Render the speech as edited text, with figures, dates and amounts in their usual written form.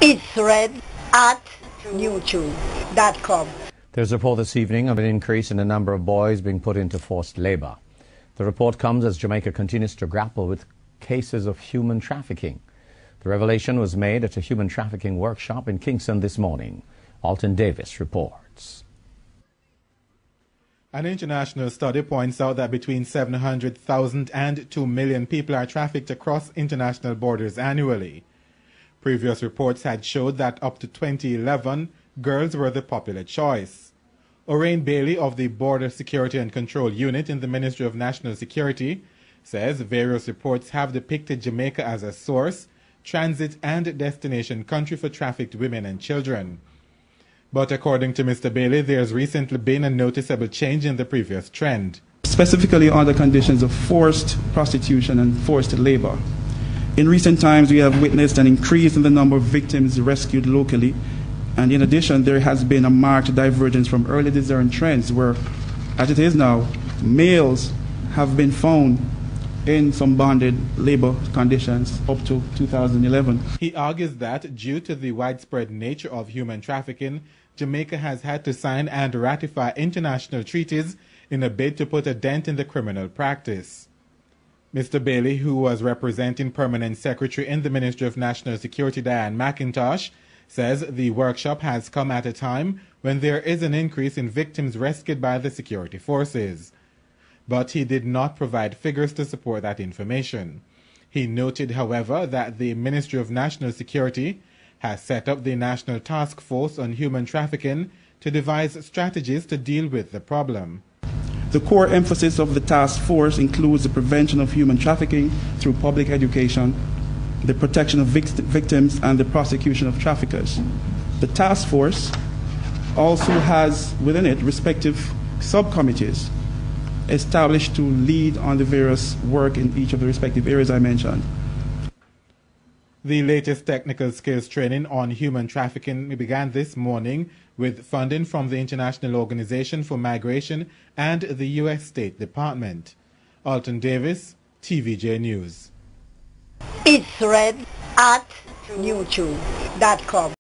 It's read at youtube.com. There's a report this evening of an increase in the number of boys being put into forced labor. The report comes as Jamaica continues to grapple with cases of human trafficking. The revelation was made at a human trafficking workshop in Kingston this morning. Alton Davis reports. An international study points out that between 700,000 and 2 million people are trafficked across international borders annually. Previous reports had showed that up to 2011, girls were the popular choice. Orain Bailey of the Border Security and Control Unit in the Ministry of National Security says various reports have depicted Jamaica as a source, transit and destination country for trafficked women and children. But according to Mr. Bailey, there's recently been a noticeable change in the previous trend. Specifically on the conditions of forced prostitution and forced labor. In recent times, we have witnessed an increase in the number of victims rescued locally, and in addition, there has been a marked divergence from early discerned trends where, as it is now, males have been found in some bonded labor conditions up to 2011. He argues that due to the widespread nature of human trafficking, Jamaica has had to sign and ratify international treaties in a bid to put a dent in the criminal practice. Mr. Bailey, who was representing Permanent Secretary in the Ministry of National Security, Diane McIntosh, says the workshop has come at a time when there is an increase in victims rescued by the security forces. But he did not provide figures to support that information. He noted, however, that the Ministry of National Security has set up the National Task Force on Human Trafficking to devise strategies to deal with the problem. The core emphasis of the task force includes the prevention of human trafficking through public education, the protection of victims, and the prosecution of traffickers. The task force also has within it respective subcommittees established to lead on the various work in each of the respective areas I mentioned. The latest technical skills training on human trafficking began this morning with funding from the International Organization for Migration and the U.S. State Department. Alton Davis, TVJ News. It's read at youtube.com.